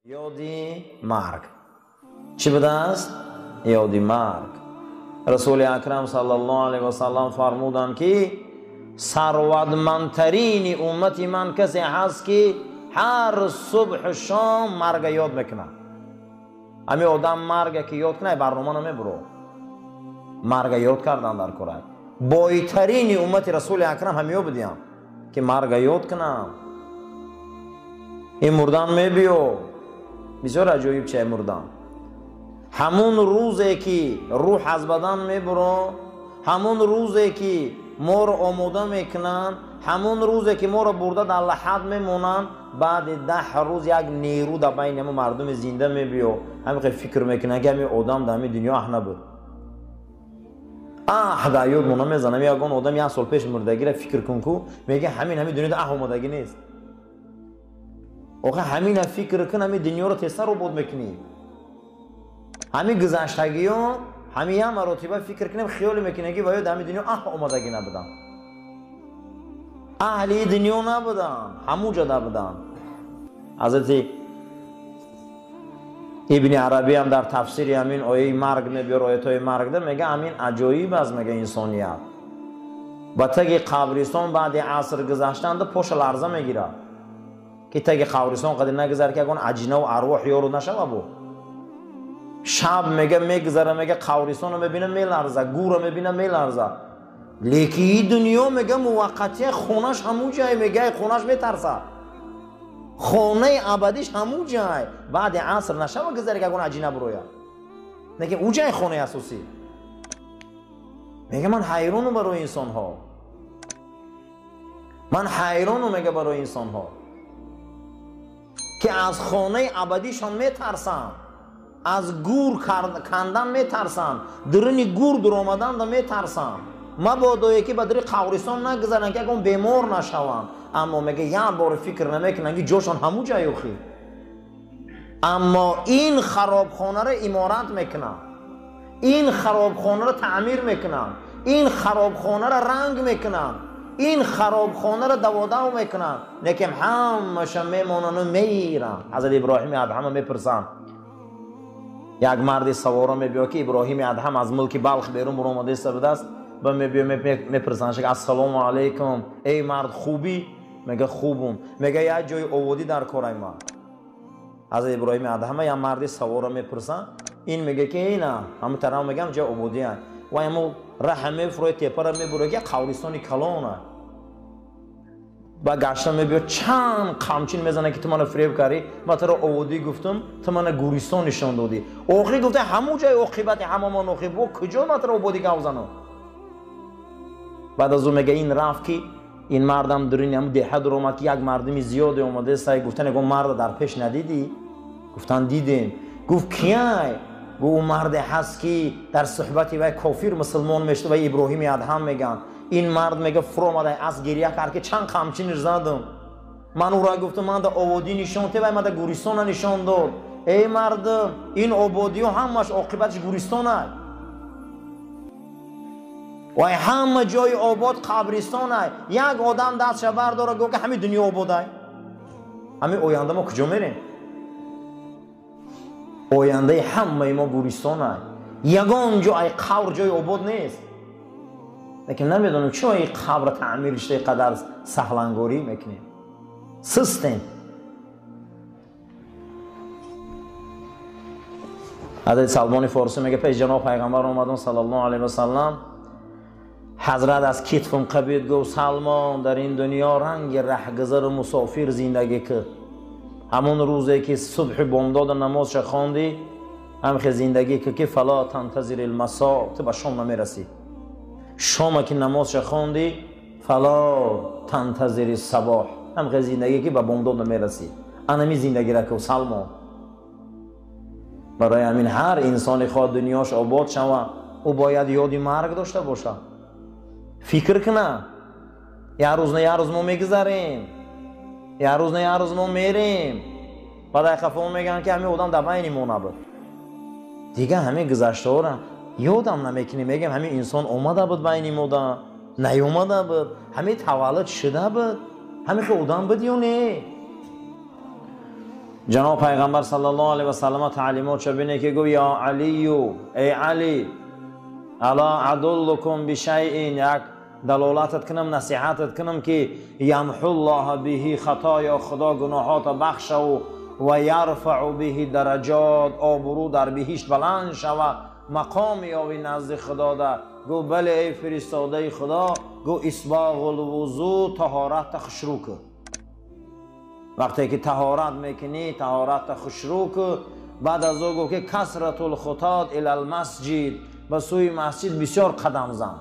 یادی مرگ چی بوده است؟ یادی مرگ. رسول اکرم صلی الله علیه و سلم فرمودند که ثروتمندترین امتی من کسی هست که هر صبح و شام مرگ یاد میکنه. همین آدم مرگ که یاد کنه برنامه نمیبره. مرگ یاد کردن در کره. بایترین امت رسول اکرم همین بودیم که مرگ یاد کنه. این مردن میبیو بسیار عجایب چه مردن. همون روزی که روح از بدن میبره، همون روزی که ما رو آماده میکنن، همون روزی که ما رو برده در لحد میمونن، بعد 10 روز یک نیرو در بین ما مردم زنده میبیو. همین فکر میکنه که همین آدم در همین دنیا نبود. در یاد مونه میزنم یکان آدم 1 سال پیش مردگی را فکر کن که میگه همین دنیا آمادگی نیست. آخه همین فکر کن همین دنیا رو تسر رو بود میکنی. همین گذشتگی ها همین مراتبه فکر کنیم خیال میکنه که باید همین دنیا آمادگی نبودن. اهلی دنیا نبودن، همو جا نبودن. حضرت ابن عربی هم در تفسیر همین آیه مرگ میبیاره، آیت های مرگ ده میگه همین عجایب است میگه انسانیت. با تگ قبرستان بعد عصر گذشتن ده پاش لرزه میگیره که تگ قبرستان قدر نگذره که اگه عجینه و ارواح یارو نشوه بو. شب میگه میگذره میگه قبرستان رو میبینه میلرزه، گور رو میبینه میلرزه. لیکن این دنیا میگه موقتی، خونش همون جای، میگه خونش میترسه، خونه ابدیش همون جای. بعد عصر نشوه گذره که اگه عجینه برویه میگه اون جای خونه اساسی. میگه من حیرانم برای انسان ها، من حیرانم میگه برای انسان ها که از خانه ابدیشان میترسن، از گور کندن میترسن، درنی گور در آمدن دا میترسن. مبادا که بدر قبرستان نگذارن که اون بیمار نشوند. اما میگه یک بار فکر نمیکنن که جاشون همون جای اخی. اما این خرابخانه را امارت میکنن، این خرابخانه را تعمیر میکنن، این خرابخانه را رنگ میکنن، این خرابخانه را دوادو میکنن. لیکن همشون میمونن و میرن. حضرت ابراهیم ادهم میپرسن، یک مرد سواره میبیا که ابراهیم ادهم از ملک بلخ بیرون برآمده است و میپرسنش که السلام علیکم، ای مرد خوبی؟ میگه خوبم. میگه یک جای آبادی در کارای ما. حضرت ابراهیم ادهم یک مرد سواره میپرسن، این میگه که اینا همون طرف میگم جای آبادی هست و همون رحمه فروی تیپه را میبره که قبرستان کلانه. با گشتم میبیا چند قمچین میزنه که تو من فریب کردی. من تو را آبادی گفتم، تو من گورستان نشان دادی. آخری گفته همون جای عاقبت هممان عاقبت. و کجا من تو را آبادی گوزنم؟ بعد از اون میگه این رفت که این مردم درین هم ده در اومد که یک مردمی زیاد اومده سعی گفتن اون مرد در پیش ندیدی؟ گفتن دیدیم. گفت کیای؟ گفت اون مرد هست که در صحبتی و کافر مسلمان میشته و ابراهیم ادهم میگن. این مرد میگه فرو اومده از گریه کرد که چند قمچین زدم. من او را گفتم من در آبادی نشان ته و من در گورستان نشان داد. ای مردم این آبادی و همش عاقبتش گورستانه و همه جای آباد قبرستانه. یک آدم دستش برداره گفت که همین دنیا آباده. همین آینده ما کجا میریم؟ آینده همه ما گورستانه. یگان جای قبر جای آباد نیست. لیکن نمیدونم چرا این قبر تعمیر شده قدر سهلنگاری میکنیم، سستیم. حضرت سلمان فارسی میگه پیش جناب پیغمبر اومدن صلی الله علیه و سلم، حضرت از کتفم قبید گفت سلمان در این دنیا رنگ رهگذر مسافر زندگی که همون روزی که صبح بامداد نمازش خواندی هم زندگی که فلا تنتظر المساء، تو به شام نمیرسی. شام که نمازش خواندی فلا تنتظر الصباح، هم زندگی که به بامداد نمیرسی. انمی زندگی را که سلمان برای همین هر انسان خواد دنیاش آباد شوه او باید یادی مرگ داشته باشه. فکر کنه یه روز نه یه روز ما میگذاریم، یه روز نه یه روز ما میریم. بعد خفه میگن که همین آدم در بین ما نبود. دیگه همین گذشته ها را یادم نمیکنیم. میگم همین انسان اومده بود بین ما، نیومده بود، همین تولد شده بود، همین که آدم بود یا نه. جناب پیغمبر صلی الله علیه و سلم تعلیمات چه بینه که گو یا علیو ای علی الا ادلکم بشیء، یک دلالتت کنم نصیحتت کنم که یمحو الله به خطایا، خدا گناهات بخشه و یرفع به درجات، آبرو در بهشت بلند شود، مقام یابی نزد خدا ده. گو بله ای فرستاده خدا، گو اسباغ الوضو، طهارت خشرو که وقتی که طهارت میکنی طهارت خشرو که. بعد از او گو که کثرت الخطات الی المسجد، به سوی مسجد بسیار قدم زن.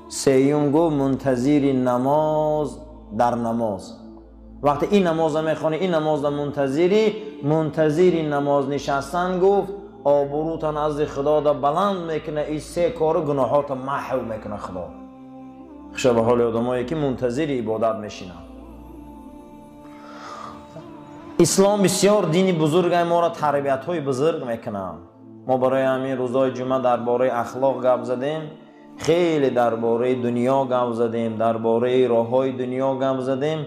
سیوم گو منتظر نماز در نماز، وقتی این نماز میخوانی این نماز منتظر نماز نشستن گفت آبروت نزد خدا دا بلند میکنه. این سه کار گناهات محو میکنه خدا. خشا به حال آدمایی که منتظر عبادت میشینن. اسلام بسیار دینی بزرگ، ما را تربیت های بزرگ میکنه. ما برای همین روزای جمعه درباره اخلاق گپ زدیم، خیلی درباره دنیا گپ زدیم، درباره راههای دنیا گپ زدیم.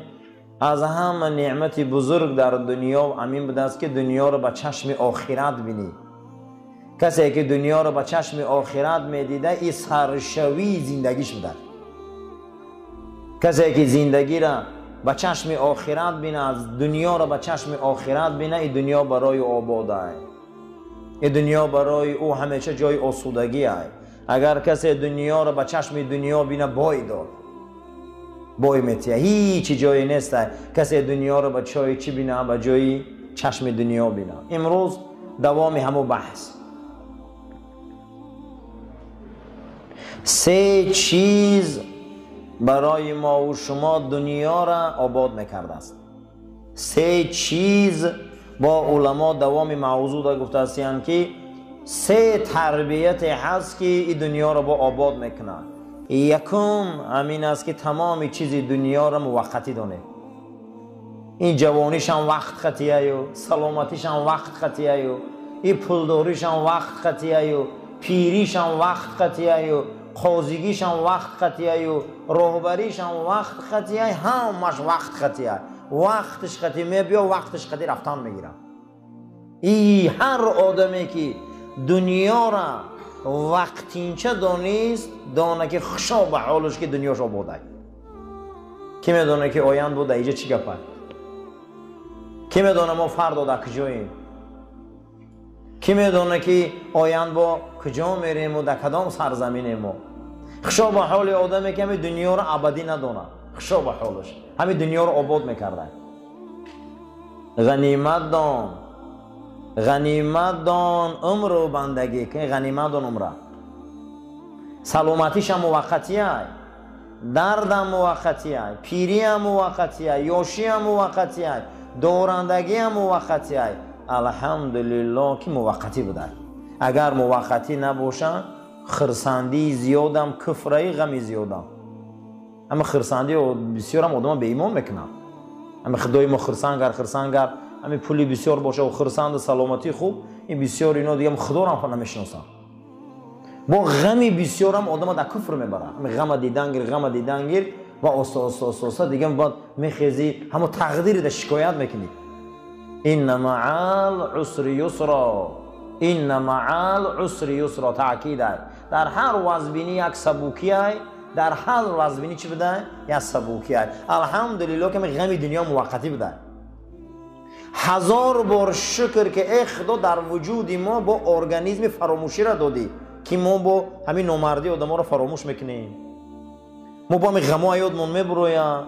از همه نعمت بزرگ در دنیا همین بوده است که دنیا را به چشم آخرت بینی. کسی که دنیا را به چشم آخرت میدیده این سرشوی زندگیش بوده. کسی که زندگی را به چشم آخرت بینه، از دنیا را به چشم آخرت بینه، این دنیا برای آباده است. این دنیا برای او همیشه جای آسودگی است. اگر کسی دنیا را به چشم دنیا بینه بای داد، بای میتیه، هیچ جایی نیست. کسی دنیا را به چای چی بینه؟ به جای چشم دنیا بینه. امروز دوام همو بحث. سه چیز برای ما و شما دنیا را آباد میکرده است. سه چیز با علما دوام موضوع دا گفته هستیم که سه تربیت هست که این دنیا را با آباد میکنه. یکم همین است که تمام چیز دنیا را موقتی دونه. این جوانیش هم وقت خطیه و سلامتیش هم وقت خطیه و این پولداریش هم وقت خطیه و پیریش هم وقت خطیه و قاضیگیش هم وقت خطیه و راهبریش هم وقت خطیه، همش وقت خطیه. وقتش خطی میبیا، وقتش خطی رفتن میگیره. ای هر آدمی که دنیا را وقتینچه دانیست دانه که خشا به حالش که دنیاش آباده. کی میدونه که آیند بوده اینجا چی گپه؟ کی میدونه ما فردا در کجاییم؟ کی میدونه که آیند با کجا میریم و در کدام سرزمینیم؟ ما خشا به حال آدمی که همین دنیا را ابدی ندانه، خشا به حالش همین دنیا را آباد میکرده. غنیمت دان، غنیمت دان عمر و بندگی که غنیمت دان عمره. سلامتیش هم موقتیه، درد هم موقتیه، پیری هم موقتیه، یاشی هم موقتیه، دورندگی هم موقتیه. الحمدلله که موقتی بوده. اگر موقتی نباشه خرسندی زیادم، کفرای غمی زیادم. اما خرسندی بسیار هم آدم به ایمان میکنه. اما خدای ما خرسنگر همین پولی بسیار باشه و خرسند سلامتی خوب، این بسیار اینا دیگه خدا را هم نمیشناسن. با غمی بسیار هم آدم در کفر میبره. همین غم دیدنگیر و آستا دیگه بعد میخیزی همون تقدیر در شکایت میکنی. این مع العسر یسرا، این مع العسر یسرا تاکید است. در هر وضعبینی یک سبوکی است، در هر وضعبینی چی بده؟ یک سبوکی است. الحمدلله که غم دنیا موقتی بوده. هزار بار شکر که ای خدا در وجود ما با ارگانیسم فراموشی را دادی که ما با همین نامردی آدما را فراموش میکنیم. ما با همین غما یادمون میبرویم،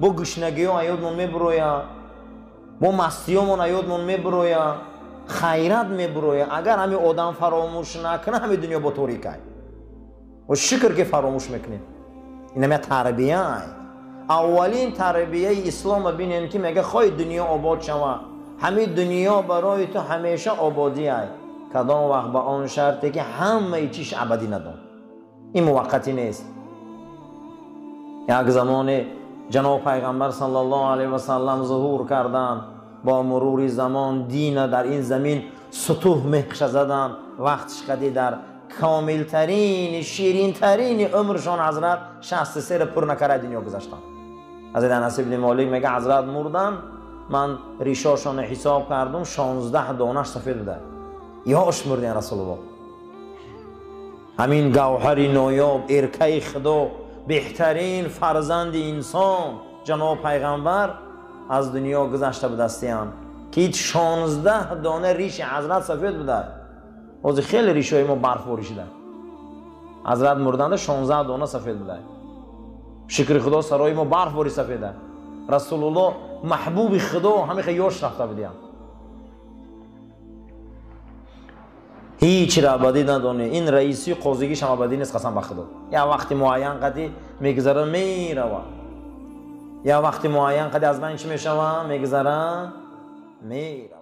با گشنگی ها یادمون میبرویم، با مستی همون یادمون میبرویم، خیرت میبرویم. اگر همین آدم فراموش نکنه همین دنیا با تاریک است و شکر که فراموش میکنیم. این همه تربیه است. اولین تربیه اسلام ببینین که میگه خواهی دنیا آباد شود، همین دنیا برای تو همیشه آبادی است، کدام وقت به آن شرطی که همه چیش ابدی ندان. این موقتی نیست. یک زمان جناب پیغمبر صلی الله علیه و سلم ظهور کردن، با مرور زمان دین در این زمین سطوح مهش زدن. وقتش قدی در کاملترین شیرینترین عمرشان حضرت 63 پر نکره دنیا گذاشتن. حضرت انس بن مالک میگه حضرت مردن من ریشاشون حساب کردم 16 دانش سفید بوده. یا شمردین رسول الله. همین گوهر نایاب ارکه خدا بهترین فرزند انسان جناب پیغمبر از دنیا گذشته به دستیان که 16 دانه ریش حضرت سفید بوده. از خیلی ریشای ما برفباری شده. حضرت مردند 16 دانه سفید بوده. شکر خدا سرای ما برفباری سفیده. رسول الله محبوب خدا همه خیاش رفته بودیم. هیچ را ابدی ندانه. این رئیسی قاضیگیش هم ابدی نیست قسم به خدا. یا وقتی معین قدی میگذره میروه، یا وقتی معین قدی از من چی میشوه میگذره میروه.